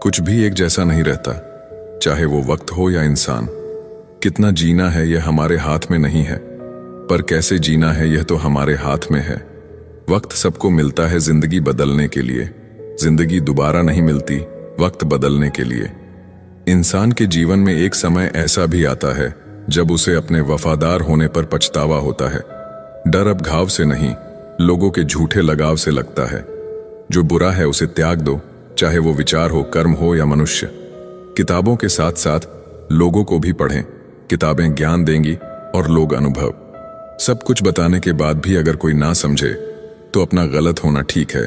कुछ भी एक जैसा नहीं रहता, चाहे वो वक्त हो या इंसान। कितना जीना है यह हमारे हाथ में नहीं है, पर कैसे जीना है यह तो हमारे हाथ में है। वक्त सबको मिलता है जिंदगी बदलने के लिए, जिंदगी दोबारा नहीं मिलती वक्त बदलने के लिए। इंसान के जीवन में एक समय ऐसा भी आता है जब उसे अपने वफादार होने पर पछतावा होता है। डर अब घाव से नहीं, लोगों के झूठे लगाव से लगता है। जो बुरा है उसे त्याग दो, चाहे वो विचार हो, कर्म हो या मनुष्य। किताबों के साथ साथ लोगों को भी पढ़ें। किताबें ज्ञान देंगी और लोग अनुभव। सब कुछ बताने के बाद भी अगर कोई ना समझे तो अपना गलत होना ठीक है।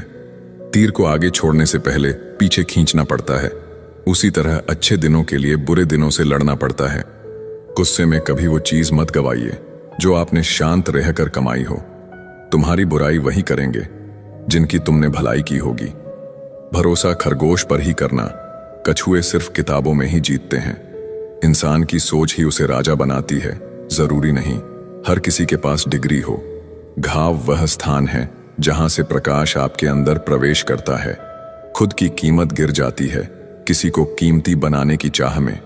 तीर को आगे छोड़ने से पहले पीछे खींचना पड़ता है, उसी तरह अच्छे दिनों के लिए बुरे दिनों से लड़ना पड़ता है। गुस्से में कभी वो चीज मत गवाइए जो आपने शांत रहकर कमाई हो। तुम्हारी बुराई वही करेंगे जिनकी तुमने भलाई की होगी। भरोसा खरगोश पर ही करना, कछुए सिर्फ किताबों में ही जीतते हैं। इंसान की सोच ही उसे राजा बनाती है, जरूरी नहीं हर किसी के पास डिग्री हो। घाव वह स्थान है जहां से प्रकाश आपके अंदर प्रवेश करता है। खुद की कीमत गिर जाती है किसी को कीमती बनाने की चाह में।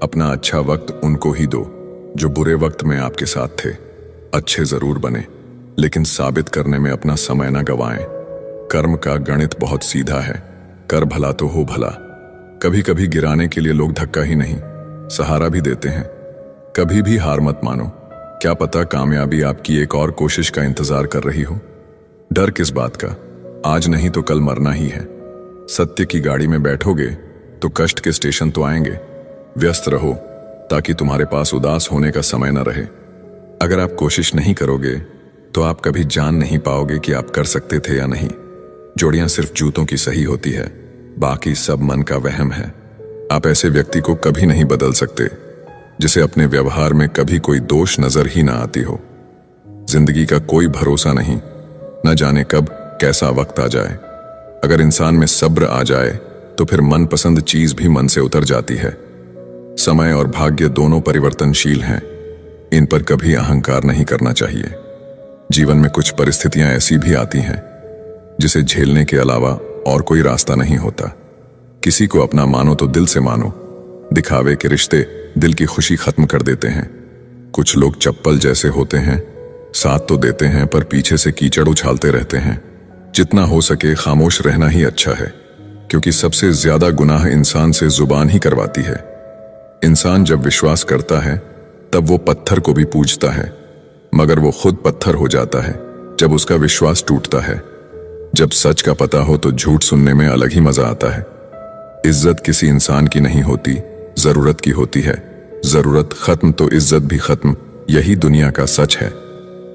अपना अच्छा वक्त उनको ही दो जो बुरे वक्त में आपके साथ थे। अच्छे जरूर बने, लेकिन साबित करने में अपना समय न गवाएं। कर्म का गणित बहुत सीधा है, कर भला तो हो भला। कभी कभी गिराने के लिए लोग धक्का ही नहीं, सहारा भी देते हैं। कभी भी हार मत मानो, क्या पता कामयाबी आपकी एक और कोशिश का इंतजार कर रही हो। डर किस बात का, आज नहीं तो कल मरना ही है। सत्य की गाड़ी में बैठोगे तो कष्ट के स्टेशन तो आएंगे। व्यस्त रहो ताकि तुम्हारे पास उदास होने का समय न रहे। अगर आप कोशिश नहीं करोगे तो आप कभी जान नहीं पाओगे कि आप कर सकते थे या नहीं। जोड़ियां सिर्फ जूतों की सही होती है, बाकी सब मन का वहम है। आप ऐसे व्यक्ति को कभी नहीं बदल सकते जिसे अपने व्यवहार में कभी कोई दोष नजर ही ना आती हो। जिंदगी का कोई भरोसा नहीं, न जाने कब कैसा वक्त आ जाए। अगर इंसान में सब्र आ जाए तो फिर मनपसंद चीज भी मन से उतर जाती है। समय और भाग्य दोनों परिवर्तनशील हैं, इन पर कभी अहंकार नहीं करना चाहिए। जीवन में कुछ परिस्थितियां ऐसी भी आती हैं जिसे झेलने के अलावा और कोई रास्ता नहीं होता। किसी को अपना मानो तो दिल से मानो, दिखावे के रिश्ते दिल की खुशी खत्म कर देते हैं। कुछ लोग चप्पल जैसे होते हैं, साथ तो देते हैं पर पीछे से कीचड़ उछालते रहते हैं। जितना हो सके खामोश रहना ही अच्छा है, क्योंकि सबसे ज्यादा गुनाह इंसान से जुबान ही करवाती है। इंसान जब विश्वास करता है तब वो पत्थर को भी पूजता है, मगर वो खुद पत्थर हो जाता है जब उसका विश्वास टूटता है। जब सच का पता हो तो झूठ सुनने में अलग ही मजा आता है। इज्जत किसी इंसान की नहीं होती, जरूरत की होती है। जरूरत खत्म तो इज्जत भी खत्म, यही दुनिया का सच है।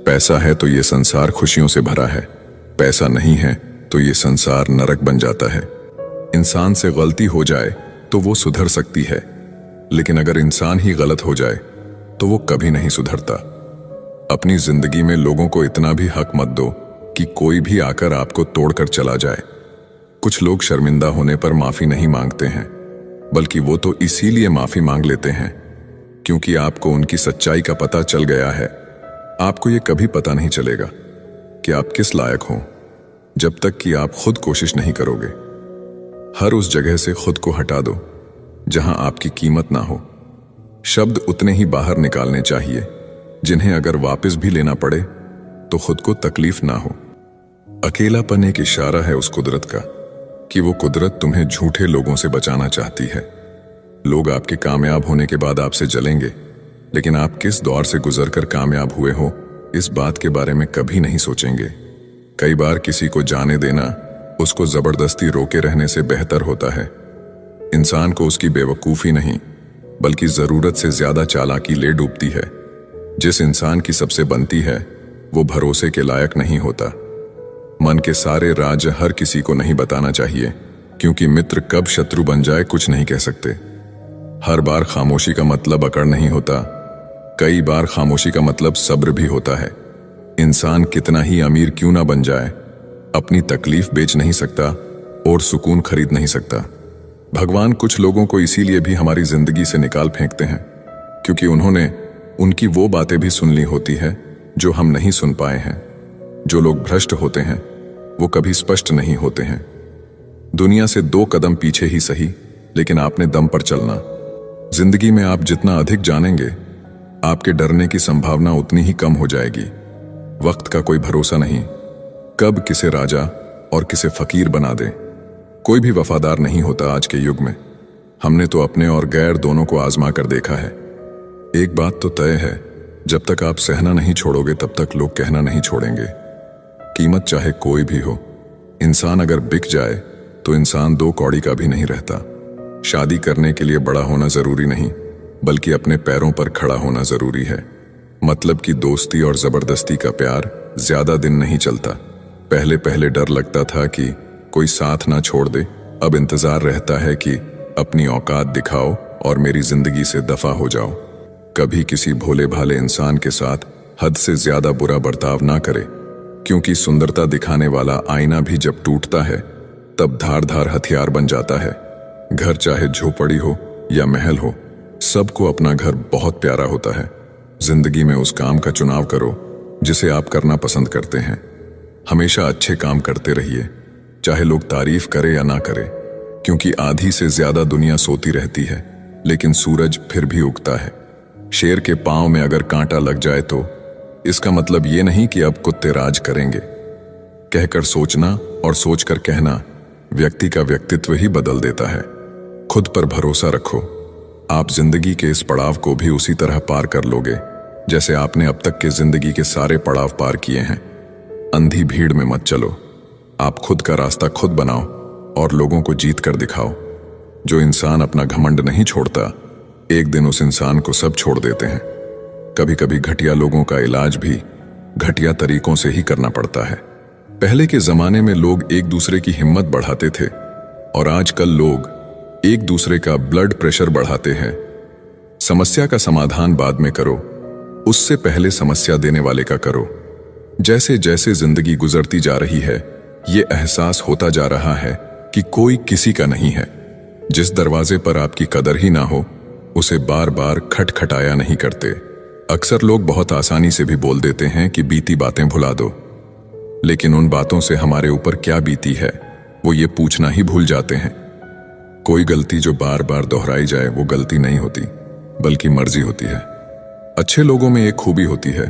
पैसा है तो ये संसार खुशियों से भरा है, पैसा नहीं है तो ये संसार नरक बन जाता है। इंसान से गलती हो जाए तो वो सुधर सकती है, लेकिन अगर इंसान ही गलत हो जाए तो वो कभी नहीं सुधरता। अपनी जिंदगी में लोगों को इतना भी हक मत दो कि कोई भी आकर आपको तोड़कर चला जाए। कुछ लोग शर्मिंदा होने पर माफी नहीं मांगते हैं, बल्कि वो तो इसीलिए माफी मांग लेते हैं क्योंकि आपको उनकी सच्चाई का पता चल गया है। आपको ये कभी पता नहीं चलेगा कि आप किस लायक हो जब तक कि आप खुद कोशिश नहीं करोगे। हर उस जगह से खुद को हटा दो जहां आपकी कीमत ना हो। शब्द उतने ही बाहर निकालने चाहिए जिन्हें अगर वापस भी लेना पड़े तो खुद को तकलीफ ना हो। अकेलापन एक इशारा है उस कुदरत का कि वो कुदरत तुम्हें झूठे लोगों से बचाना चाहती है। लोग आपके कामयाब होने के बाद आपसे जलेंगे, लेकिन आप किस दौर से गुजरकर कामयाब हुए हो इस बात के बारे में कभी नहीं सोचेंगे। कई बार किसी को जाने देना उसको जबरदस्ती रोके रहने से बेहतर होता है। इंसान को उसकी बेवकूफी नहीं बल्कि जरूरत से ज्यादा चालाकी ले डूबती है। जिस इंसान की सबसे बनती है वो भरोसे के लायक नहीं होता। मन के सारे राज हर किसी को नहीं बताना चाहिए, क्योंकि मित्र कब शत्रु बन जाए कुछ नहीं कह सकते। हर बार खामोशी का मतलब अकड़ नहीं होता, कई बार खामोशी का मतलब सब्र भी होता है। इंसान कितना ही अमीर क्यों ना बन जाए, अपनी तकलीफ बेच नहीं सकता और सुकून खरीद नहीं सकता। भगवान कुछ लोगों को इसीलिए भी हमारी जिंदगी से निकाल फेंकते हैं क्योंकि उन्होंने उनकी वो बातें भी सुन ली होती है जो हम नहीं सुन पाए हैं। जो लोग भ्रष्ट होते हैं वो कभी स्पष्ट नहीं होते हैं। दुनिया से 2 कदम पीछे ही सही, लेकिन आपने दम पर चलना। जिंदगी में आप जितना अधिक जानेंगे, आपके डरने की संभावना उतनी ही कम हो जाएगी। वक्त का कोई भरोसा नहीं, कब किसे राजा और किसे फकीर बना दे। कोई भी वफादार नहीं होता आज के युग में। हमने तो अपने और गैर दोनों को आजमा कर देखा है। एक बात तो तय है, जब तक आप सहना नहीं छोड़ोगे तब तक लोग कहना नहीं छोड़ेंगे। कीमत चाहे कोई भी हो, इंसान अगर बिक जाए तो इंसान दो कौड़ी का भी नहीं रहता। शादी करने के लिए बड़ा होना जरूरी नहीं, बल्कि अपने पैरों पर खड़ा होना जरूरी है। मतलब कि दोस्ती और जबरदस्ती का प्यार ज्यादा दिन नहीं चलता। पहले पहले डर लगता था कि कोई साथ ना छोड़ दे, अब इंतजार रहता है कि अपनी औकात दिखाओ और मेरी जिंदगी से दफा हो जाओ। कभी किसी भोले भाले इंसान के साथ हद से ज्यादा बुरा बर्ताव ना करे, क्योंकि सुंदरता दिखाने वाला आईना भी जब टूटता है तब धार धार हथियार बन जाता है। घर चाहे झोपड़ी हो या महल हो, सबको अपना घर बहुत प्यारा होता है। जिंदगी में उस काम का चुनाव करो जिसे आप करना पसंद करते हैं। हमेशा अच्छे काम करते रहिए, चाहे लोग तारीफ करें या ना करें, क्योंकि आधी से ज्यादा दुनिया सोती रहती है, लेकिन सूरज फिर भी उगता है। शेर के पांव में अगर कांटा लग जाए तो इसका मतलब ये नहीं कि अब कुत्ते राज करेंगे। कहकर सोचना और सोचकर कहना व्यक्ति का व्यक्तित्व ही बदल देता है। खुद पर भरोसा रखो, आप जिंदगी के इस पड़ाव को भी उसी तरह पार कर लोगे जैसे आपने अब तक के जिंदगी के सारे पड़ाव पार किए हैं। अंधी भीड़ में मत चलो, आप खुद का रास्ता खुद बनाओ और लोगों को जीत कर दिखाओ। जो इंसान अपना घमंड नहीं छोड़ता, एक दिन उस इंसान को सब छोड़ देते हैं। कभी कभी घटिया लोगों का इलाज भी घटिया तरीकों से ही करना पड़ता है। पहले के जमाने में लोग एक दूसरे की हिम्मत बढ़ाते थे और आजकल लोग एक दूसरे का ब्लड प्रेशर बढ़ाते हैं। समस्या का समाधान बाद में करो, उससे पहले समस्या देने वाले का करो। जैसे जैसे जिंदगी गुजरती जा रही है, ये एहसास होता जा रहा है कि कोई किसी का नहीं है। जिस दरवाजे पर आपकी कदर ही ना हो, उसे बार बार खटखटाया नहीं करते। अक्सर लोग बहुत आसानी से भी बोल देते हैं कि बीती बातें भुला दो, लेकिन उन बातों से हमारे ऊपर क्या बीती है वो ये पूछना ही भूल जाते हैं। कोई गलती जो बार बार दोहराई जाए वो गलती नहीं होती, बल्कि मर्जी होती है। अच्छे लोगों में एक खूबी होती है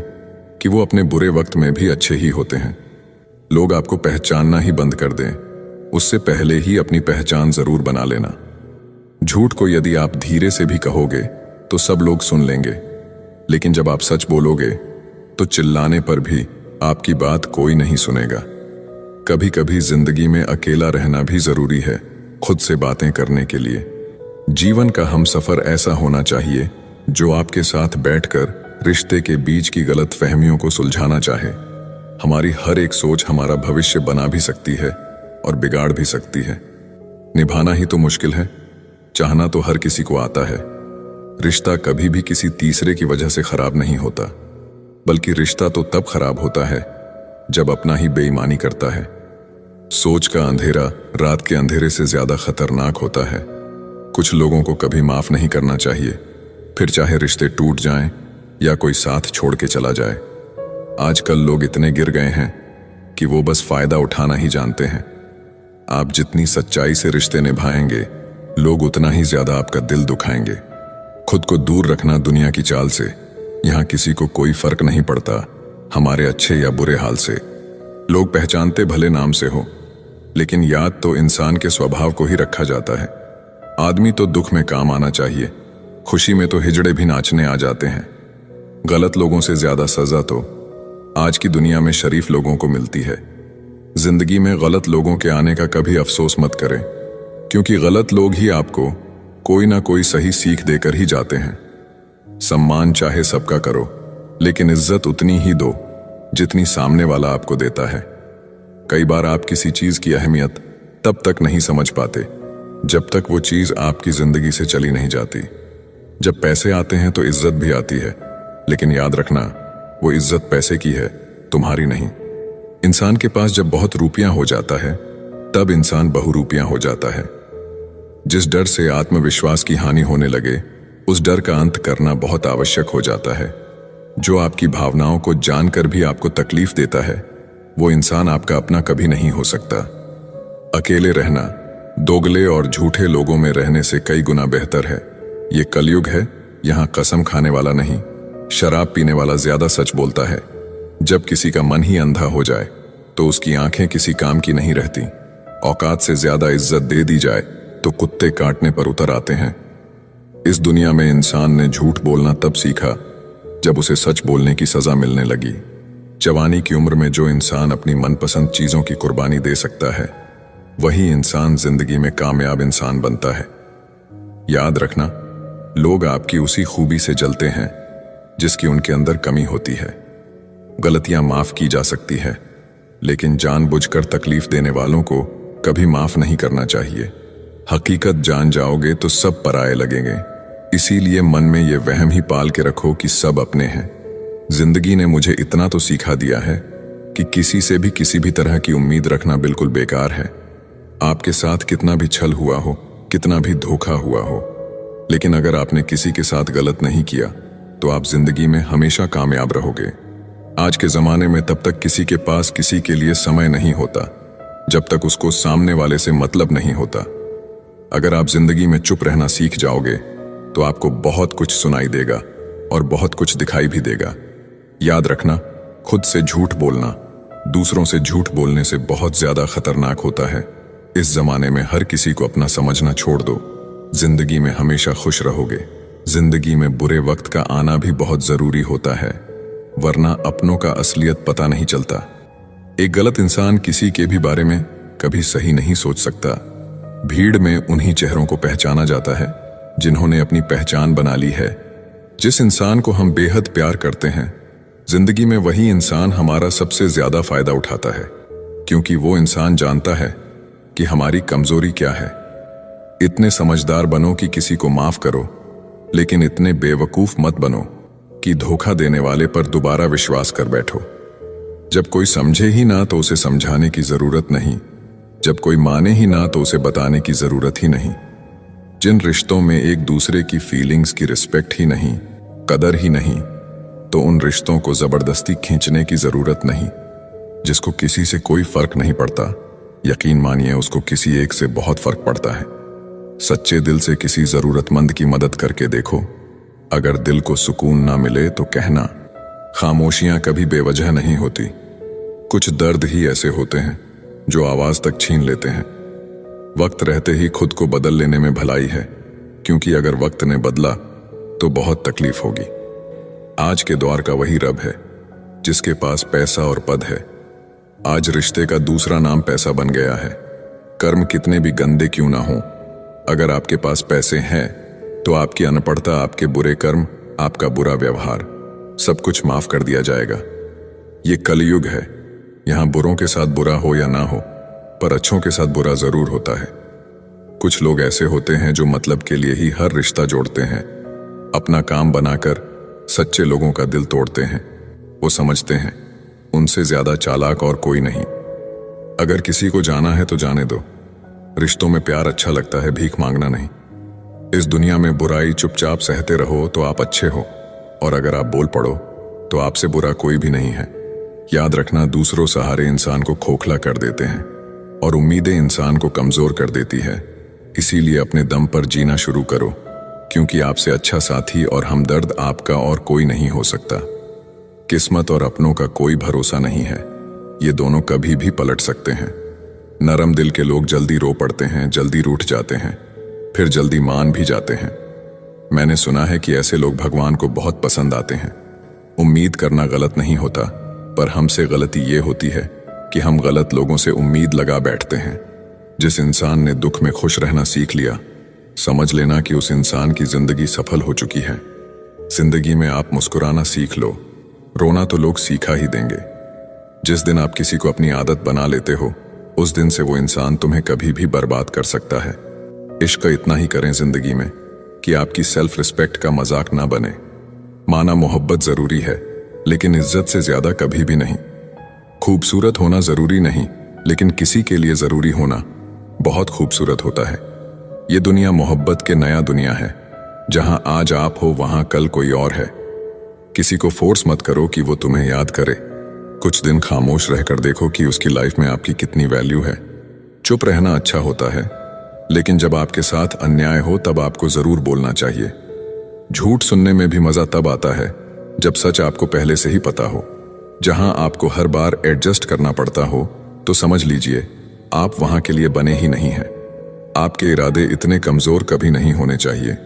कि वो अपने बुरे वक्त में भी अच्छे ही होते हैं। लोग आपको पहचानना ही बंद कर दें, उससे पहले ही अपनी पहचान जरूर बना लेना। झूठ को यदि आप धीरे से भी कहोगे तो सब लोग सुन लेंगे, लेकिन जब आप सच बोलोगे तो चिल्लाने पर भी आपकी बात कोई नहीं सुनेगा। कभी कभी जिंदगी में अकेला रहना भी जरूरी है, खुद से बातें करने के लिए। जीवन का हमसफर ऐसा होना चाहिए जो आपके साथ बैठकर रिश्ते के बीच की गलत फहमियों को सुलझाना चाहे। हमारी हर एक सोच हमारा भविष्य बना भी सकती है और बिगाड़ भी सकती है। निभाना ही तो मुश्किल है, चाहना तो हर किसी को आता है। रिश्ता कभी भी किसी तीसरे की वजह से खराब नहीं होता, बल्कि रिश्ता तो तब खराब होता है जब अपना ही बेईमानी करता है। सोच का अंधेरा रात के अंधेरे से ज्यादा खतरनाक होता है। कुछ लोगों को कभी माफ नहीं करना चाहिए, फिर चाहे रिश्ते टूट जाएं या कोई साथ छोड़ के चला जाए। आजकल लोग इतने गिर गए हैं कि वो बस फायदा उठाना ही जानते हैं। आप जितनी सच्चाई से रिश्ते निभाएंगे, लोग उतना ही ज्यादा आपका दिल दुखाएंगे। खुद को दूर रखना दुनिया की चाल से। यहाँ किसी को कोई फर्क नहीं पड़ता हमारे अच्छे या बुरे हाल से। लोग पहचानते भले नाम से हो, लेकिन याद तो इंसान के स्वभाव को ही रखा जाता है। आदमी तो दुख में काम आना चाहिए, खुशी में तो हिजड़े भी नाचने आ जाते हैं। गलत लोगों से ज्यादा सजा तो आज की दुनिया में शरीफ लोगों को मिलती है। जिंदगी में गलत लोगों के आने का कभी अफसोस मत करें, क्योंकि गलत लोग ही आपको कोई ना कोई सही सीख देकर ही जाते हैं। सम्मान चाहे सबका करो, लेकिन इज्जत उतनी ही दो जितनी सामने वाला आपको देता है। कई बार आप किसी चीज की अहमियत तब तक नहीं समझ पाते जब तक वो चीज आपकी जिंदगी से चली नहीं जाती। जब पैसे आते हैं तो इज्जत भी आती है, लेकिन याद रखना वो इज्जत पैसे की है, तुम्हारी नहीं। इंसान के पास जब बहुत रुपयां हो जाता है तब इंसान बहुरूपियां हो जाता है। जिस डर से आत्मविश्वास की हानि होने लगे, उस डर का अंत करना बहुत आवश्यक हो जाता है। जो आपकी भावनाओं को जानकर भी आपको तकलीफ देता है, वो इंसान आपका अपना कभी नहीं हो सकता। अकेले रहना दोगले और झूठे लोगों में रहने से कई गुना बेहतर है। ये कलयुग है, यहाँ कसम खाने वाला नहीं, शराब पीने वाला ज्यादा सच बोलता है। जब किसी का मन ही अंधा हो जाए तो उसकी आंखें किसी काम की नहीं रहती। औकात से ज्यादा इज्जत दे दी जाए तो कुत्ते काटने पर उतर आते हैं। इस दुनिया में इंसान ने झूठ बोलना तब सीखा जब उसे सच बोलने की सजा मिलने लगी। जवानी की उम्र में जो इंसान अपनी मनपसंद चीजों की कुर्बानी दे सकता है, वही इंसान जिंदगी में कामयाब इंसान बनता है। याद रखना, लोग आपकी उसी खूबी से जलते हैं जिसकी उनके अंदर कमी होती है। गलतियां माफ की जा सकती है, लेकिन जानबूझकर तकलीफ देने वालों को कभी माफ नहीं करना चाहिए। हकीकत जान जाओगे तो सब पराये लगेंगे। इसीलिए मन में ये वहम ही पाल के रखो कि सब अपने हैं। जिंदगी ने मुझे इतना तो सिखा दिया है कि किसी से भी किसी भी तरह की उम्मीद रखना बिल्कुल बेकार है। आपके साथ कितना भी छल हुआ हो, कितना भी धोखा हुआ हो, लेकिन अगर आपने किसी के साथ गलत नहीं किया तो आप जिंदगी में हमेशा कामयाब रहोगे। आज के जमाने में तब तक किसी के पास किसी के लिए समय नहीं होता जब तक उसको सामने वाले से मतलब नहीं होता। अगर आप जिंदगी में चुप रहना सीख जाओगे तो आपको बहुत कुछ सुनाई देगा और बहुत कुछ दिखाई भी देगा। याद रखना, खुद से झूठ बोलना दूसरों से झूठ बोलने से बहुत ज्यादा खतरनाक होता है। इस जमाने में हर किसी को अपना समझना छोड़ दो। जिंदगी में हमेशा खुश रहोगे। जिंदगी में बुरे वक्त का आना भी बहुत जरूरी होता है, वरना अपनों का असलियत पता नहीं चलता। एक गलत इंसान किसी के भी बारे में कभी सही नहीं सोच सकता। भीड़ में उन्हीं चेहरों को पहचाना जाता है जिन्होंने अपनी पहचान बना ली है। जिस इंसान को हम बेहद प्यार करते हैं, जिंदगी में वही इंसान हमारा सबसे ज्यादा फायदा उठाता है, क्योंकि वो इंसान जानता है कि हमारी कमजोरी क्या है। इतने समझदार बनो कि किसी को माफ करो, लेकिन इतने बेवकूफ मत बनो कि धोखा देने वाले पर दोबारा विश्वास कर बैठो। जब कोई समझे ही ना तो उसे समझाने की जरूरत नहीं, जब कोई माने ही ना तो उसे बताने की जरूरत ही नहीं। जिन रिश्तों में एक दूसरे की फीलिंग्स की रिस्पेक्ट ही नहीं, कदर ही नहीं, तो उन रिश्तों को जबरदस्ती खींचने की जरूरत नहीं। जिसको किसी से कोई फर्क नहीं पड़ता, यकीन मानिए उसको किसी एक से बहुत फर्क पड़ता है। सच्चे दिल से किसी जरूरतमंद की मदद करके देखो। अगर दिल को सुकून ना मिले तो कहना, खामोशियां कभी बेवजह नहीं होती। कुछ दर्द ही ऐसे होते हैं जो आवाज तक छीन लेते हैं। वक्त रहते ही खुद को बदल लेने में भलाई है, क्योंकि अगर वक्त ने बदला तो बहुत तकलीफ होगी। आज के दौर का वही रब है जिसके पास पैसा और पद है। आज रिश्ते का दूसरा नाम पैसा बन गया है। कर्म कितने भी गंदे क्यों ना हो, अगर आपके पास पैसे हैं तो आपकी अनपढ़ता, आपके बुरे कर्म, आपका बुरा व्यवहार, सब कुछ माफ कर दिया जाएगा। ये कलयुग है, यहाँ बुरों के साथ बुरा हो या ना हो, पर अच्छों के साथ बुरा जरूर होता है। कुछ लोग ऐसे होते हैं जो मतलब के लिए ही हर रिश्ता जोड़ते हैं। अपना काम बनाकर सच्चे लोगों का दिल तोड़ते हैं। वो समझते हैं उनसे ज्यादा चालाक और कोई नहीं। अगर किसी को जाना है तो जाने दो। रिश्तों में प्यार अच्छा लगता है, भीख मांगना नहीं। इस दुनिया में बुराई चुपचाप सहते रहो तो आप अच्छे हो, और अगर आप बोल पड़ो तो आपसे बुरा कोई भी नहीं है। याद रखना, दूसरों सहारे इंसान को खोखला कर देते हैं और उम्मीदें इंसान को कमजोर कर देती है। इसीलिए अपने दम पर जीना शुरू करो, क्योंकि आपसे अच्छा साथी और हमदर्द आपका और कोई नहीं हो सकता। किस्मत और अपनों का कोई भरोसा नहीं है, ये दोनों कभी भी पलट सकते हैं। नरम दिल के लोग जल्दी रो पड़ते हैं, जल्दी रूठ जाते हैं, फिर जल्दी मान भी जाते हैं। मैंने सुना है कि ऐसे लोग भगवान को बहुत पसंद आते हैं। उम्मीद करना गलत नहीं होता, पर हमसे गलती ये होती है कि हम गलत लोगों से उम्मीद लगा बैठते हैं। जिस इंसान ने दुख में खुश रहना सीख लिया, समझ लेना कि उस इंसान की जिंदगी सफल हो चुकी है। जिंदगी में आप मुस्कुराना सीख लो, रोना तो लोग सीखा ही देंगे। जिस दिन आप किसी को अपनी आदत बना लेते हो, उस दिन से वो इंसान तुम्हें कभी भी बर्बाद कर सकता है। इश्क इतना ही करें जिंदगी में कि आपकी सेल्फ रिस्पेक्ट का मजाक ना बने। माना मोहब्बत जरूरी है, लेकिन इज्जत से ज्यादा कभी भी नहीं। खूबसूरत होना जरूरी नहीं, लेकिन किसी के लिए जरूरी होना बहुत खूबसूरत होता है। ये दुनिया मोहब्बत के नया दुनिया है, जहां आज आप हो वहां कल कोई और है। किसी को फोर्स मत करो कि वो तुम्हें याद करे। कुछ दिन खामोश रहकर देखो कि उसकी लाइफ में आपकी कितनी वैल्यू है। चुप रहना अच्छा होता है, लेकिन जब आपके साथ अन्याय हो तब आपको जरूर बोलना चाहिए। झूठ सुनने में भी मजा तब आता है जब सच आपको पहले से ही पता हो। जहां आपको हर बार एडजस्ट करना पड़ता हो तो समझ लीजिए आप वहां के लिए बने ही नहीं हैं। आपके इरादे इतने कमजोर कभी नहीं होने चाहिए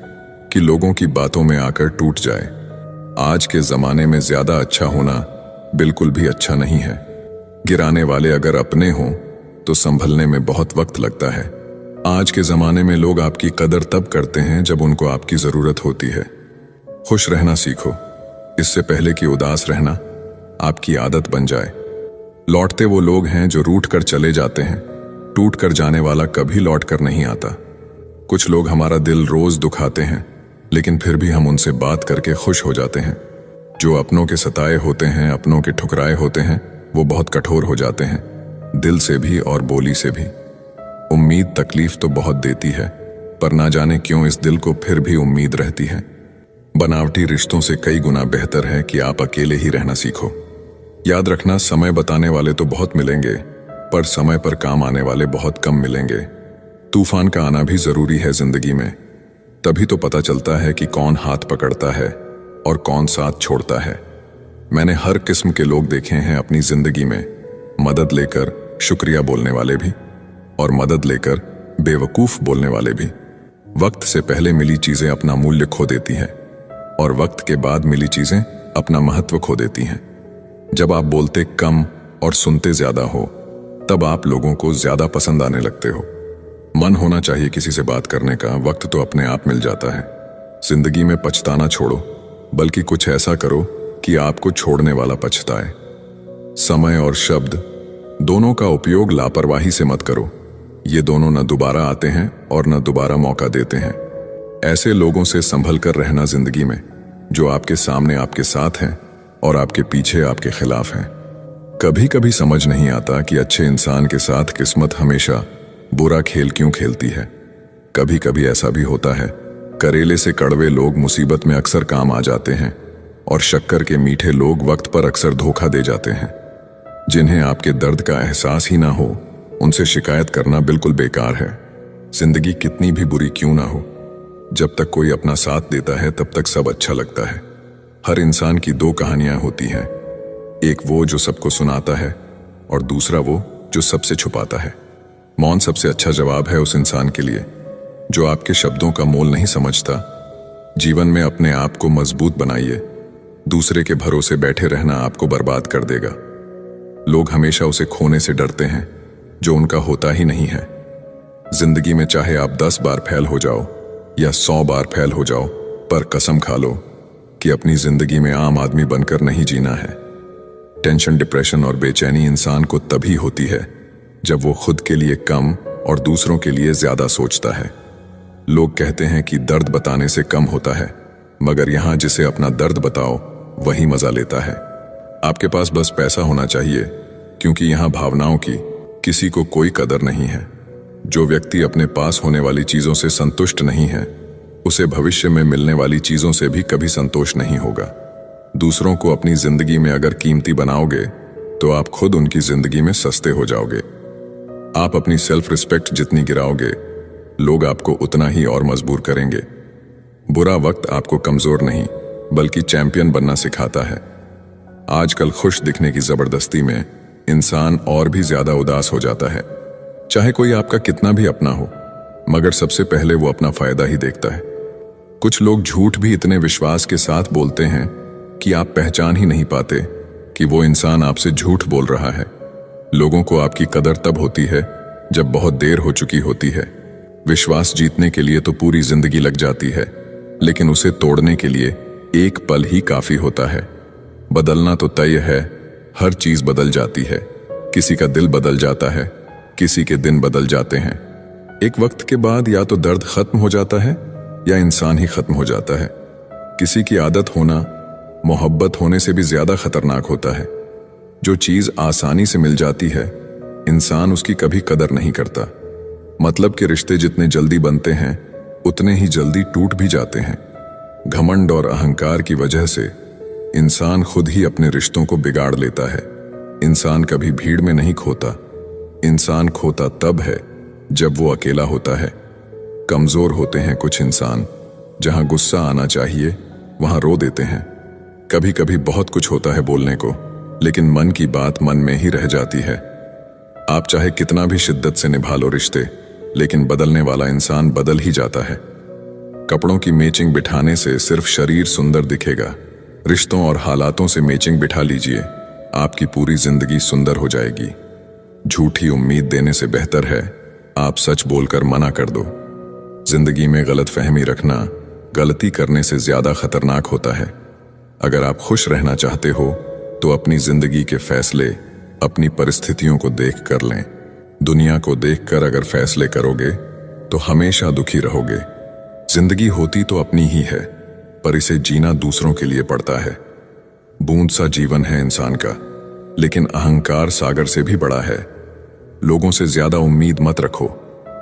कि लोगों की बातों में आकर टूट जाए। आज के जमाने में ज्यादा अच्छा होना बिल्कुल भी अच्छा नहीं है। गिराने वाले अगर अपने हों तो संभलने में बहुत वक्त लगता है। आज के जमाने में लोग आपकी कदर तब करते हैं जब उनको आपकी जरूरत होती है। खुश रहना सीखो, इससे पहले कि उदास रहना आपकी आदत बन जाए। लौटते वो लोग हैं जो रूठ कर चले जाते हैं, टूट कर जाने वाला कभी लौट कर नहीं आता। कुछ लोग हमारा दिल रोज दुखाते हैं, लेकिन फिर भी हम उनसे बात करके खुश हो जाते हैं। जो अपनों के सताए होते हैं, अपनों के ठुकराए होते हैं, वो बहुत कठोर हो जाते हैं, दिल से भी और बोली से भी। उम्मीद तकलीफ तो बहुत देती है, पर ना जाने क्यों इस दिल को फिर भी उम्मीद रहती है। बनावटी रिश्तों से कई गुना बेहतर है कि आप अकेले ही रहना सीखो। याद रखना, समय बताने वाले तो बहुत मिलेंगे, पर समय पर काम आने वाले बहुत कम मिलेंगे। तूफान का आना भी जरूरी है जिंदगी में, तभी तो पता चलता है कि कौन हाथ पकड़ता है और कौन साथ छोड़ता है। मैंने हर किस्म के लोग देखे हैं अपनी जिंदगी में, मदद लेकर शुक्रिया बोलने वाले भी और मदद लेकर बेवकूफ बोलने वाले भी। वक्त से पहले मिली चीजें अपना मूल्य खो देती हैं और वक्त के बाद मिली चीजें अपना महत्व खो देती हैं। जब आप बोलते कम और सुनते ज्यादा हो, तब आप लोगों को ज्यादा पसंद आने लगते हो। मन होना चाहिए किसी से बात करने का, वक्त तो अपने आप मिल जाता है। जिंदगी में पछताना छोड़ो, बल्कि कुछ ऐसा करो कि आपको छोड़ने वाला पछताए। समय और शब्द दोनों का उपयोग लापरवाही से मत करो। ये दोनों न दोबारा आते हैं और न दोबारा मौका देते हैं। ऐसे लोगों से संभल कर रहना जिंदगी में, जो आपके सामने आपके साथ हैं और आपके पीछे आपके खिलाफ हैं। कभी कभी समझ नहीं आता कि अच्छे इंसान के साथ किस्मत हमेशा बुरा खेल क्यों खेलती है। कभी कभी ऐसा भी होता है, करेले से कड़वे लोग मुसीबत में अक्सर काम आ जाते हैं और शक्कर के मीठे लोग वक्त पर अक्सर धोखा दे जाते हैं। जिन्हें आपके दर्द का एहसास ही ना हो, उनसे शिकायत करना बिल्कुल बेकार है। जिंदगी कितनी भी बुरी क्यों ना हो, जब तक कोई अपना साथ देता है तब तक सब अच्छा लगता है। हर इंसान की दो कहानियां होती हैं, एक वो जो सबको सुनाता है और दूसरा वो जो सबसे छुपाता है। मौन सबसे अच्छा जवाब है उस इंसान के लिए जो आपके शब्दों का मोल नहीं समझता। जीवन में अपने आप को मजबूत बनाइए, दूसरे के भरोसे बैठे रहना आपको बर्बाद कर देगा। लोग हमेशा उसे खोने से डरते हैं जो उनका होता ही नहीं है। जिंदगी में चाहे आप 10 बार फेल हो जाओ या 100 बार फेल हो जाओ, पर कसम खा लो कि अपनी जिंदगी में आम आदमी बनकर नहीं जीना है। टेंशन, डिप्रेशन और बेचैनी इंसान को तभी होती है जब वो खुद के लिए कम और दूसरों के लिए ज्यादा सोचता है। लोग कहते हैं कि दर्द बताने से कम होता है, मगर यहां जिसे अपना दर्द बताओ वही मजा लेता है। आपके पास बस पैसा होना चाहिए, क्योंकि यहां भावनाओं की किसी को कोई कदर नहीं है। जो व्यक्ति अपने पास होने वाली चीजों से संतुष्ट नहीं है, उसे भविष्य में मिलने वाली चीजों से भी कभी संतोष नहीं होगा। दूसरों को अपनी जिंदगी में अगर कीमती बनाओगे तो आप खुद उनकी जिंदगी में सस्ते हो जाओगे। आप अपनी सेल्फ रिस्पेक्ट जितनी गिराओगे, लोग आपको उतना ही और मजबूर करेंगे। बुरा वक्त आपको कमजोर नहीं बल्कि चैंपियन बनना सिखाता है। आजकल खुश दिखने की जबरदस्ती में इंसान और भी ज्यादा उदास हो जाता है। चाहे कोई आपका कितना भी अपना हो, मगर सबसे पहले वो अपना फायदा ही देखता है। कुछ लोग झूठ भी इतने विश्वास के साथ बोलते हैं कि आप पहचान ही नहीं पाते कि वो इंसान आपसे झूठ बोल रहा है। लोगों को आपकी कदर तब होती है जब बहुत देर हो चुकी होती है। विश्वास जीतने के लिए तो पूरी जिंदगी लग जाती है, लेकिन उसे तोड़ने के लिए एक पल ही काफी होता है। बदलना तो तय है, हर चीज बदल जाती है। किसी का दिल बदल जाता है, किसी के दिन बदल जाते हैं। एक वक्त के बाद या तो दर्द खत्म हो जाता है या इंसान ही खत्म हो जाता है। किसी की आदत होना मोहब्बत होने से भी ज्यादा खतरनाक होता है। जो चीज आसानी से मिल जाती है, इंसान उसकी कभी कदर नहीं करता। मतलब के रिश्ते जितने जल्दी बनते हैं, उतने ही जल्दी टूट भी जाते हैं। घमंड और अहंकार की वजह से इंसान खुद ही अपने रिश्तों को बिगाड़ लेता है। इंसान कभी भीड़ में नहीं खोता, इंसान खोता तब है जब वो अकेला होता है। कमजोर होते हैं कुछ इंसान, जहां गुस्सा आना चाहिए वहां रो देते हैं। कभी कभी बहुत कुछ होता है बोलने को, लेकिन मन की बात मन में ही रह जाती है। आप चाहे कितना भी शिद्दत से निभा लो रिश्ते, लेकिन बदलने वाला इंसान बदल ही जाता है। कपड़ों की मैचिंग बिठाने से सिर्फ शरीर सुंदर दिखेगा, रिश्तों और हालातों से मैचिंग बिठा लीजिए, आपकी पूरी जिंदगी सुंदर हो जाएगी। झूठी उम्मीद देने से बेहतर है आप सच बोलकर मना कर दो। जिंदगी में गलतफहमी रखना गलती करने से ज्यादा खतरनाक होता है। अगर आप खुश रहना चाहते हो तो अपनी जिंदगी के फैसले अपनी परिस्थितियों को देख कर लें। दुनिया को देखकर अगर फैसले करोगे तो हमेशा दुखी रहोगे। जिंदगी होती तो अपनी ही है, पर इसे जीना दूसरों के लिए पड़ता है। बूंद सा जीवन है इंसान का, लेकिन अहंकार सागर से भी बड़ा है। लोगों से ज्यादा उम्मीद मत रखो,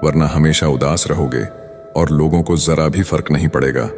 वरना हमेशा उदास रहोगे और लोगों को जरा भी फर्क नहीं पड़ेगा।